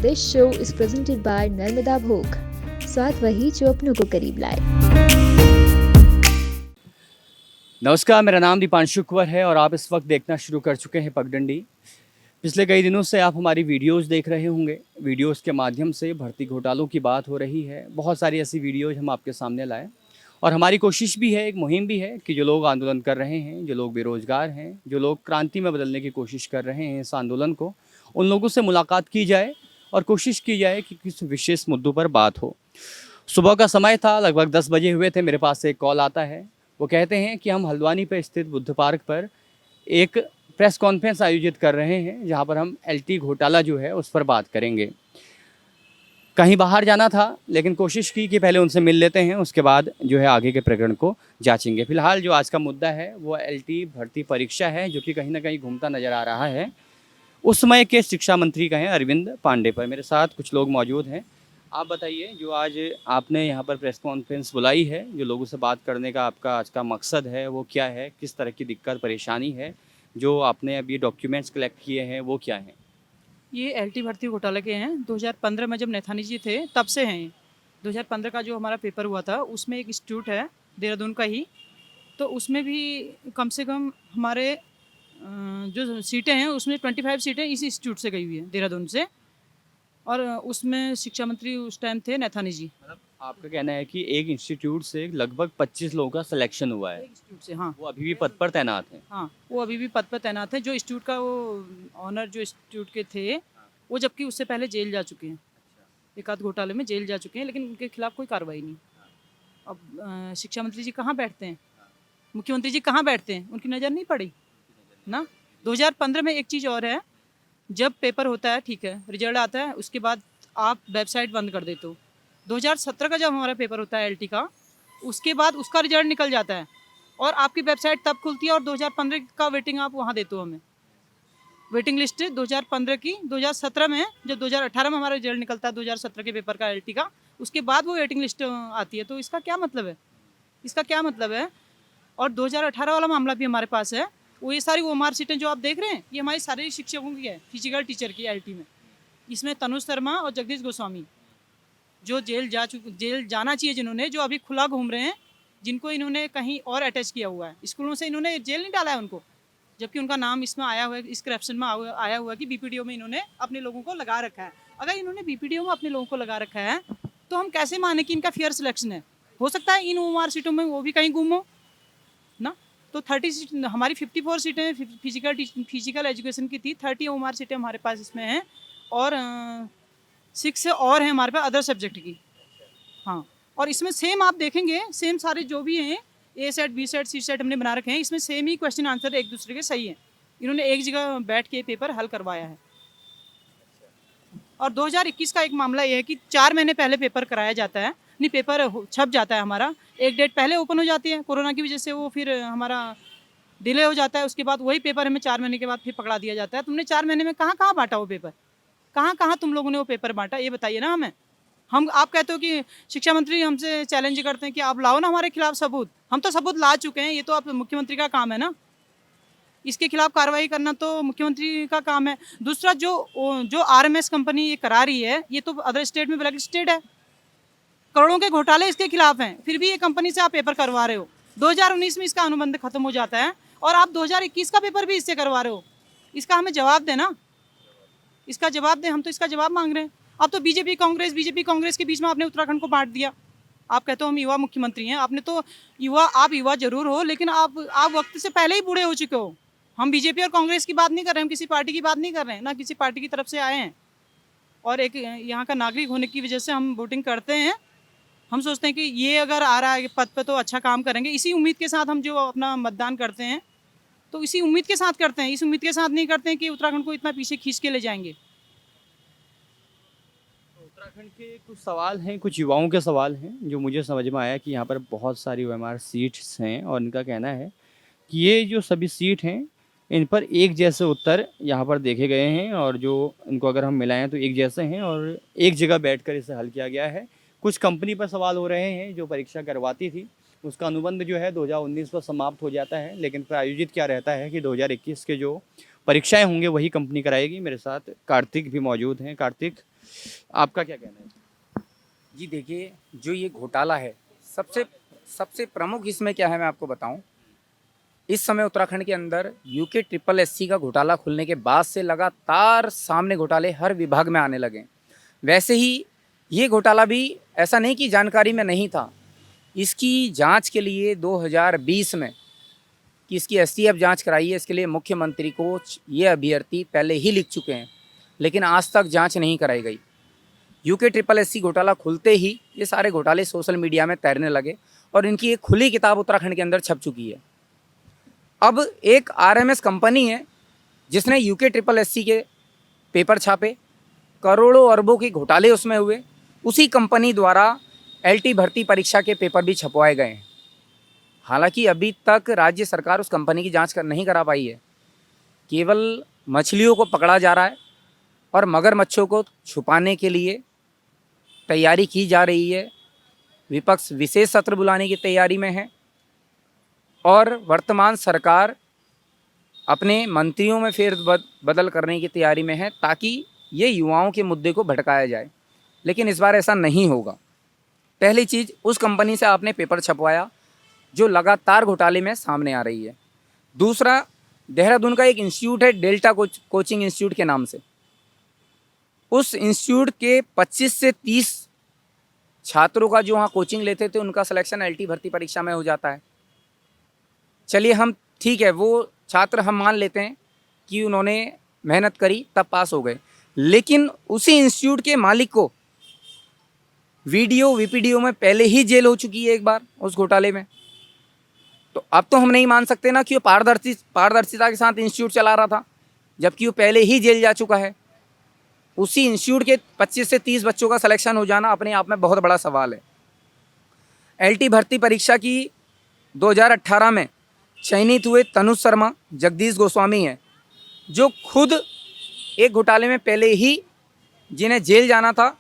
This show is presented by Narmada भोग, स्वाद वही जो अपनों को करीब लाए। नमस्कार, मेरा नाम दीपांशु कुंवर है और आप इस वक्त देखना शुरू कर चुके हैं पगडंडी। पिछले कई दिनों से आप हमारी वीडियोस देख रहे होंगे। वीडियोस के माध्यम से भर्ती घोटालों की बात हो रही है। बहुत सारी ऐसी वीडियोज हम आपके सामने लाए और हमारी कोशिश भी है, एक मुहिम भी है कि जो लोग आंदोलन कर रहे हैं, जो लोग बेरोजगार हैं, जो लोग क्रांति में बदलने की कोशिश कर रहे हैं इस आंदोलन को, उन लोगों से मुलाकात की जाए और कोशिश की जाए कि किसी विशेष मुद्दों पर बात हो। सुबह का समय था, लगभग 10 बजे हुए थे, मेरे पास से एक कॉल आता है। वो कहते हैं कि हम हल्द्वानी पर स्थित बुद्ध पार्क पर एक प्रेस कॉन्फ्रेंस आयोजित कर रहे हैं जहां पर हम एलटी घोटाला जो है उस पर बात करेंगे। कहीं बाहर जाना था लेकिन कोशिश की कि पहले उनसे मिल लेते हैं, उसके बाद जो है आगे के प्रकरण को जांचेंगे। फिलहाल जो आज का मुद्दा है वो एलटी भर्ती परीक्षा है, जो कि कहीं ना कहीं घूमता नजर आ रहा है। उस समय के शिक्षा मंत्री का है अरविंद पांडे पर। मेरे साथ कुछ लोग मौजूद हैं। आप बताइए, जो आज आपने यहाँ पर प्रेस कॉन्फ्रेंस बुलाई है, जो लोगों से बात करने का आपका आज का मकसद है वो क्या है? किस तरह की दिक्कत परेशानी है? जो आपने अभी डॉक्यूमेंट्स कलेक्ट किए हैं वो क्या हैं? ये एलटी भर्ती घोटाले के हैं। 2015 में जब नैथानी जी थे तब से हैं ये। 2015 का जो हमारा पेपर हुआ था उसमें एक इंस्टीट्यूट है देहरादून का ही, तो उसमें भी कम से कम हमारे जो सीटें हैं उसमें 25 सीटें इसी इंस्टीट्यूट से गई हुई है देहरादून से, और उसमें शिक्षा मंत्री उस टाइम थे नैथानी जी। मतलब आपका कहना है कि एक इंस्टीट्यूट से लगभग 25 लोगों का सिलेक्शन हुआ है। एक इंस्टीट्यूट से, हाँ। वो अभी भी पद पर तैनात हैं। हाँ, वो अभी भी पद पर तैनात है। जो इंस्टीट्यूट का वो ऑनर जो इंस्टीट्यूट के थे वो जबकि उससे पहले जेल जा चुके हैं, एक आध घोटाले में जेल जा चुके हैं, लेकिन उनके खिलाफ कोई कार्रवाई नहीं। अब शिक्षा मंत्री जी कहाँ बैठते हैं, मुख्यमंत्री जी कहाँ बैठते हैं, उनकी नज़र नहीं पड़ी ना। 2015 में एक चीज़ और है, जब पेपर होता है, ठीक है, रिजल्ट आता है, उसके बाद आप वेबसाइट बंद कर देते हो। 2017 का जब हमारा पेपर होता है एलटी का, उसके बाद उसका रिजल्ट निकल जाता है और आपकी वेबसाइट तब खुलती है और 2015 का वेटिंग आप वहाँ देते हो हमें। वेटिंग लिस्ट 2015 की 2017 में, जब 2018 में हमारा रिजल्ट निकलता है 2017 के पेपर का एलटी का, उसके बाद वो वेटिंग लिस्ट आती है। तो इसका क्या मतलब है, इसका क्या मतलब है? और 2018 वाला मामला भी हमारे पास है। वो ये सारी ओमार सीटें जो आप देख रहे हैं, ये हमारी शारीरिक शिक्षकों की है, फिजिकल टीचर की एलटी में। इसमें तनुज शर्मा और जगदीश गोस्वामी जो जेल जाना चाहिए, जिन्होंने, जो अभी खुला घूम रहे हैं, जिनको इन्होंने कहीं और अटैच किया हुआ है, स्कूलों से इन्होंने जेल नहीं डाला है उनको, जबकि उनका नाम इसमें आया हुआ है, इस करप्शन में आया हुआ है कि बीपीडीओ में इन्होंने अपने लोगों को लगा रखा है। अगर इन्होंने बीपीडीओ में अपने लोगों को लगा रखा है तो हम कैसे माने कि इनका फेयर सिलेक्शन है? हो सकता है इन ओमार सीटों में वो भी कहीं गुम हो ना। तो 30 सीट हमारी 54 सीटें फिजिकल एजुकेशन की थी, 30 ओमार सीटें हमारे पास इसमें हैं और 6 और हैं हमारे पास अदर सब्जेक्ट की। हाँ, और इसमें सेम आप देखेंगे, सेम सारे जो भी हैं, ए सेट, बी सेट, सी सेट हमने बना रखे हैं, इसमें सेम ही क्वेश्चन आंसर एक दूसरे के सही हैं। इन्होंने एक जगह बैठ के पेपर हल करवाया है। और 2021 का एक मामला ये है कि 4 महीने पहले पेपर कराया जाता है, नहीं, पेपर छप जाता है हमारा, एक डेट पहले ओपन हो जाती है, कोरोना की वजह से वो फिर हमारा डिले हो जाता है। उसके बाद वही पेपर हमें 4 महीने के बाद फिर पकड़ा दिया जाता है। तुमने 4 महीने में कहाँ कहाँ बांटा वो पेपर, कहाँ कहाँ तुम लोगों ने वो पेपर बांटा, ये बताइए ना हमें। आप कहते हो कि शिक्षा मंत्री हमसे चैलेंज करते हैं कि आप लाओ ना हमारे खिलाफ सबूत। हम तो सबूत ला चुके हैं, ये तो आप मुख्यमंत्री का काम है ना, इसके खिलाफ कार्रवाई करना तो मुख्यमंत्री का काम है। दूसरा, जो आरएमएस कंपनी ये करा रही है, ये तो अदर स्टेट में ब्लैक लिस्टेड है, करोड़ों के घोटाले इसके खिलाफ हैं, फिर भी ये कंपनी से आप पेपर करवा रहे हो। 2019 में इसका अनुबंध खत्म हो जाता है और आप 2021 का पेपर भी इससे करवा रहे हो। इसका हमें जवाब देना, इसका जवाब दें, हम तो इसका जवाब मांग रहे हैं। अब तो बीजेपी कांग्रेस के बीच में आपने उत्तराखंड को बांट दिया। आप कहते हो हम युवा मुख्यमंत्री हैं, आपने तो आप युवा जरूर हो, लेकिन आप वक्त से पहले ही बूढ़े हो चुके हो। हम बीजेपी और कांग्रेस की बात नहीं कर रहे हैं, हम किसी पार्टी की बात नहीं कर रहे हैं, ना किसी पार्टी की तरफ से आए हैं। और एक यहाँ का नागरिक होने की वजह से हम वोटिंग करते हैं। हम सोचते हैं कि ये अगर आ रहा है पद पे तो अच्छा काम करेंगे, इसी उम्मीद के साथ हम जो अपना मतदान करते हैं, तो इसी उम्मीद के साथ करते हैं, इस उम्मीद के साथ नहीं करते हैं कि उत्तराखंड को इतना पीछे खींच के ले जाएंगे। उत्तराखंड के कुछ सवाल हैं, कुछ युवाओं के सवाल हैं, जो मुझे समझ में आया कि यहाँ पर बहुत सारी ओएमआर सीट्स हैं और इनका कहना है कि ये जो सभी सीट हैं इन पर एक जैसे उत्तर यहाँ पर देखे गए हैं और जो इनको अगर हम मिलाएं तो एक जैसे हैं और एक जगह बैठकर इसे हल किया गया है। कुछ कंपनी पर सवाल हो रहे हैं जो परीक्षा करवाती थी, उसका अनुबंध जो है 2019 पर समाप्त हो जाता है, लेकिन प्रायोजित क्या रहता है कि 2021 के जो परीक्षाएं होंगे वही कंपनी कराएगी। मेरे साथ कार्तिक भी मौजूद हैं। कार्तिक, आपका क्या कहना है? जी देखिए, जो ये घोटाला है, सबसे सबसे प्रमुख इसमें क्या है मैं आपको बताऊं। इस समय उत्तराखंड के अंदर यूके ट्रिपल एससी का घोटाला खुलने के बाद से लगातार सामने घोटाले हर विभाग में आने लगे। वैसे ही ये घोटाला भी ऐसा नहीं कि जानकारी में नहीं था। इसकी जांच के लिए 2020 में कि इसकी एसटीएफ जांच कराई है, इसके लिए मुख्यमंत्री को ये अभ्यर्थी पहले ही लिख चुके हैं, लेकिन आज तक जांच नहीं कराई गई। यूके ट्रिपल एससी घोटाला खुलते ही ये सारे घोटाले सोशल मीडिया में तैरने लगे और इनकी एक खुली किताब उत्तराखंड के अंदर छप चुकी है। अब एक आरएमएस कंपनी है जिसने यूके ट्रिपल एससी के पेपर छापे, करोड़ों अरबों के घोटाले उसमें हुए। उसी कंपनी द्वारा एलटी भर्ती परीक्षा के पेपर भी छपवाए गए हैं। हालांकि अभी तक राज्य सरकार उस कंपनी की जांच नहीं करा पाई है। केवल मछलियों को पकड़ा जा रहा है और मगरमच्छों को छुपाने के लिए तैयारी की जा रही है। विपक्ष विशेष सत्र बुलाने की तैयारी में है और वर्तमान सरकार अपने मंत्रियों में बदल करने की तैयारी में है ताकि ये युवाओं के मुद्दे को भटकाया जाए। लेकिन इस बार ऐसा नहीं होगा। पहली चीज़, उस कंपनी से आपने पेपर छपवाया जो लगातार घोटाले में सामने आ रही है। दूसरा, देहरादून का एक इंस्टीट्यूट है डेल्टा कोचिंग इंस्टीट्यूट के नाम से। उस इंस्टीट्यूट के 25 से 30 छात्रों का जो वहाँ कोचिंग लेते थे उनका सिलेक्शन एलटी भर्ती परीक्षा में हो जाता है। चलिए हम ठीक है, वो छात्र हम मान लेते हैं कि उन्होंने मेहनत करी तब पास हो गए, लेकिन उसी इंस्टीट्यूट के मालिक को वीडियो वीपीडीओ में पहले ही जेल हो चुकी है एक बार उस घोटाले में। तो अब तो हम नहीं मान सकते ना कि वो पारदर्शिता के साथ इंस्टीट्यूट चला रहा था, जबकि वो पहले ही जेल जा चुका है। उसी इंस्टीट्यूट के 25 से 30 बच्चों का सिलेक्शन हो जाना अपने आप में बहुत बड़ा सवाल है। एलटी भर्ती परीक्षा की 2018 में चयनित हुए तनुज शर्मा, जगदीश गोस्वामी हैं जो खुद एक घोटाले में पहले ही जिन्हें जेल जाना था,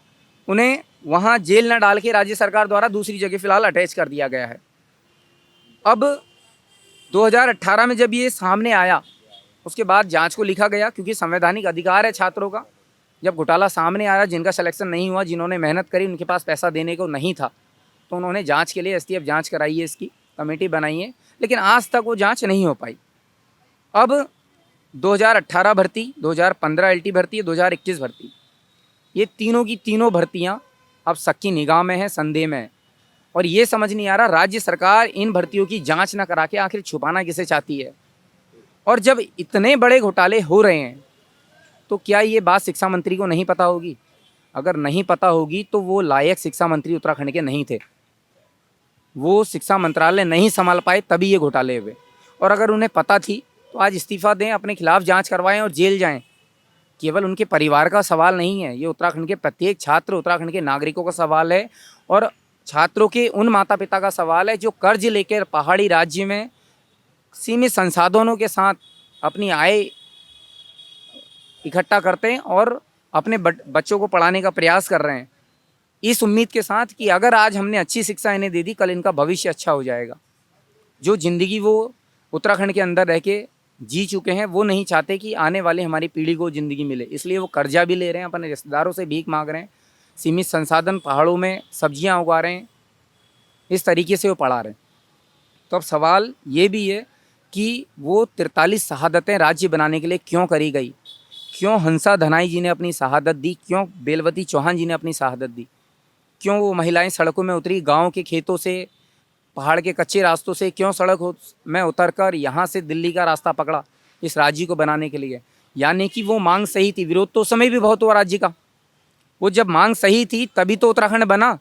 उन्हें वहाँ जेल न डाल के राज्य सरकार द्वारा दूसरी जगह फ़िलहाल अटैच कर दिया गया है। अब 2018 में जब ये सामने आया उसके बाद जांच को लिखा गया, क्योंकि संवैधानिक अधिकार है छात्रों का। जब घोटाला सामने आया, जिनका सिलेक्शन नहीं हुआ, जिन्होंने मेहनत करी, उनके पास पैसा देने को नहीं था, तो उन्होंने जांच के लिए एसटीएफ जांच कराई है, इसकी कमेटी बनाई है, लेकिन आज तक वो जांच नहीं हो पाई। अब 2018 भर्ती, 2015 एलटी भर्ती, 2021 भर्ती, ये तीनों की तीनों भर्तियाँ अब सबकी निगाह में है, संदेह में है। और ये समझ नहीं आ रहा राज्य सरकार इन भर्तियों की जांच ना करा के आखिर छुपाना किसे चाहती है। और जब इतने बड़े घोटाले हो रहे हैं तो क्या ये बात शिक्षा मंत्री को नहीं पता होगी? अगर नहीं पता होगी तो वो लायक शिक्षा मंत्री उत्तराखंड के नहीं थे। वो शिक्षा मंत्रालय नहीं संभाल पाए तभी ये घोटाले हुए। और अगर उन्हें पता थी तो आज इस्तीफा दें, अपने खिलाफ जांच करवाएं और जेल जाएं। केवल उनके परिवार का सवाल नहीं है, ये उत्तराखंड के प्रत्येक छात्र, उत्तराखंड के नागरिकों का सवाल है और छात्रों के उन माता पिता का सवाल है जो कर्ज लेकर पहाड़ी राज्य में सीमित संसाधनों के साथ अपनी आय इकट्ठा करते हैं और अपने बच्चों को पढ़ाने का प्रयास कर रहे हैं, इस उम्मीद के साथ कि अगर आज हमने अच्छी शिक्षा इन्हें दे दी, कल इनका भविष्य अच्छा हो जाएगा। जो ज़िंदगी वो उत्तराखंड के अंदर रह के जी चुके हैं, वो नहीं चाहते कि आने वाली हमारी पीढ़ी को ज़िंदगी मिले। इसलिए वो कर्जा भी ले रहे हैं, अपने रिश्तेदारों से भीख मांग रहे हैं, सीमित संसाधन पहाड़ों में सब्जियां उगा रहे हैं, इस तरीके से वो पढ़ा रहे हैं। तो अब सवाल ये भी है कि वो 43 शहादतें राज्य बनाने के लिए क्यों करी गई? क्यों हंसा धनाई जी ने अपनी शहादत दी? क्यों बेलवती चौहान जी ने अपनी शहादत दी? क्यों वो महिलाएं सड़कों में उतरी, गांव के खेतों से, पहाड़ के कच्चे रास्तों से क्यों सड़क में उतरकर यहाँ से दिल्ली का रास्ता पकड़ा इस राज्य को बनाने के लिए? यानी कि वो मांग सही थी। विरोध तो उस समय भी बहुत हुआ राज्य का, वो जब मांग सही थी तभी तो उत्तराखंड बना।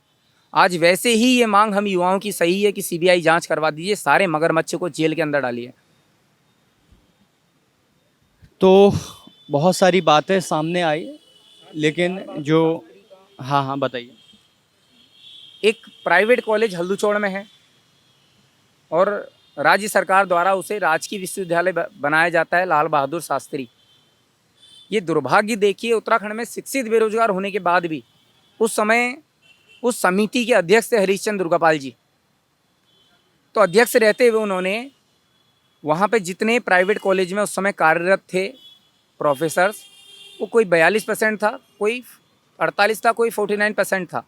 आज वैसे ही ये मांग हम युवाओं की सही है कि सीबीआई जांच करवा दीजिए, सारे मगरमच्छ को जेल के अंदर डालिए। तो बहुत सारी बातें सामने आई, लेकिन जो हाँ बताइए। एक प्राइवेट कॉलेज हल्दूचौड़ में है और राज्य सरकार द्वारा उसे राजकीय विश्वविद्यालय बनाया जाता है, लाल बहादुर शास्त्री। ये दुर्भाग्य देखिए, उत्तराखंड में शिक्षित बेरोजगार होने के बाद भी उस समय उस समिति के अध्यक्ष थे हरीशचंद्र दुर्गापाल जी। तो अध्यक्ष रहते हुए उन्होंने वहाँ पे जितने प्राइवेट कॉलेज में उस समय कार्यरत थे प्रोफेसर्स, वो कोई 42% था, कोई 48 था, कोई 49% था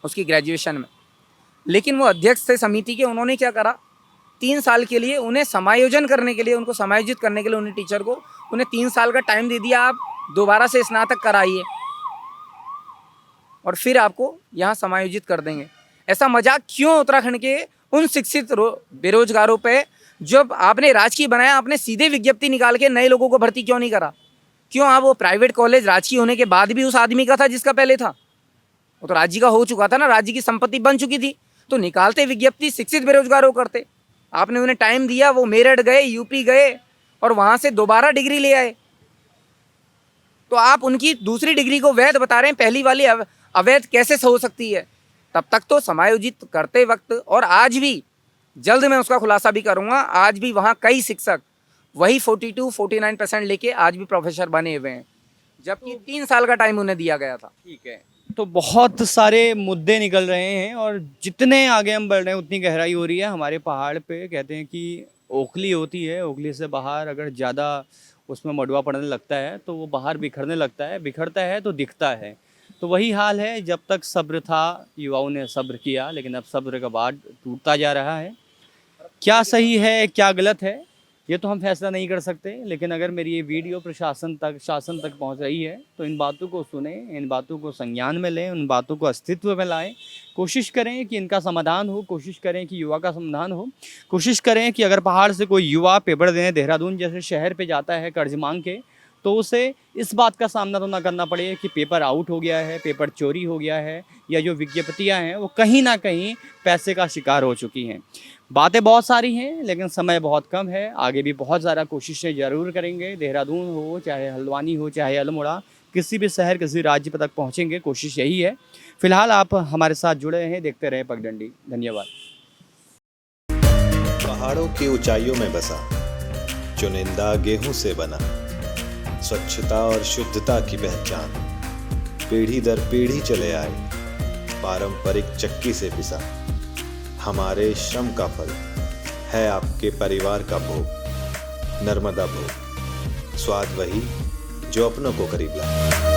उसकी ग्रेजुएशन में। लेकिन वो अध्यक्ष थे समिति के, उन्होंने क्या करा, 3 साल के लिए उन्हें समायोजन करने के लिए, उनको समायोजित करने के लिए उन्हें टीचर को उन्हें 3 साल का टाइम दे दिया, आप दोबारा से स्नातक कराइए और फिर आपको यहाँ समायोजित कर देंगे। ऐसा मजाक क्यों उत्तराखंड के उन शिक्षित बेरोजगारों पे, जब आपने राजकीय बनाया, आपने सीधे विज्ञप्ति निकाल के नए लोगों को भर्ती क्यों नहीं करा? क्यों आप वो प्राइवेट कॉलेज राजकीय होने के बाद भी उस आदमी का था जिसका पहले था? वो तो राज्य का हो चुका था ना, राज्य की संपत्ति बन चुकी थी, तो निकालते विज्ञप्ति, शिक्षित बेरोजगारों करते। आपने उन्हें टाइम दिया, वो मेरठ गए, यूपी गए और वहाँ से दोबारा डिग्री ले आए। तो आप उनकी दूसरी डिग्री को वैध बता रहे हैं, पहली वाली अवैध कैसे हो सकती है? तब तक तो समायोजित करते वक्त, और आज भी जल्द मैं उसका खुलासा भी करूँगा, आज भी वहाँ कई शिक्षक वही 42-49% लेके आज भी प्रोफेसर बने हुए हैं, जबकि 3 साल का टाइम उन्हें दिया गया था। ठीक है, तो बहुत सारे मुद्दे निकल रहे हैं और जितने आगे हम बढ़ रहे हैं उतनी गहराई हो रही है। हमारे पहाड़ पे कहते हैं कि ओखली होती है, ओखली से बाहर अगर ज़्यादा उसमें मडवा पड़ने लगता है तो वो बाहर बिखरने लगता है, बिखरता है तो दिखता है। तो वही हाल है, जब तक सब्र था युवाओं ने सब्र किया, लेकिन अब सब्र का बाँध टूटता जा रहा है। क्या सही है क्या गलत है ये तो हम फैसला नहीं कर सकते, लेकिन अगर मेरी ये वीडियो शासन तक पहुंच रही है तो इन बातों को सुने, इन बातों को संज्ञान में लें, उन बातों को अस्तित्व में लाएं, कोशिश करें कि इनका समाधान हो, कोशिश करें कि युवा का समाधान हो, कोशिश करें कि अगर पहाड़ से कोई युवा पेपर देने देहरादून जैसे शहर पे जाता है कर्ज मांग के, तो उसे इस बात का सामना तो ना करना पड़े कि पेपर आउट हो गया है, पेपर चोरी हो गया है, या जो विज्ञप्तियाँ हैं वो कहीं ना कहीं पैसे का शिकार हो चुकी हैं। बातें बहुत सारी हैं लेकिन समय बहुत कम है, आगे भी बहुत ज़्यादा कोशिशें ज़रूर करेंगे। देहरादून हो, चाहे हल्द्वानी हो, चाहे अल्मोड़ा, किसी भी शहर किसी राज्य तक पहुँचेंगे, कोशिश यही है। फिलहाल आप हमारे साथ जुड़े हैं, देखते रहे पगडंडी। धन्यवाद। पहाड़ों की ऊंचाइयों में बसा, चुनिंदा गेहूं से बना, स्वच्छता और शुद्धता की पहचान, पीढ़ी दर पीढ़ी चले आए, पारंपरिक चक्की से पिसा, हमारे श्रम का फल है आपके परिवार का भोग। नर्मदा भोग, स्वाद वही जो अपनों को करीब लाए।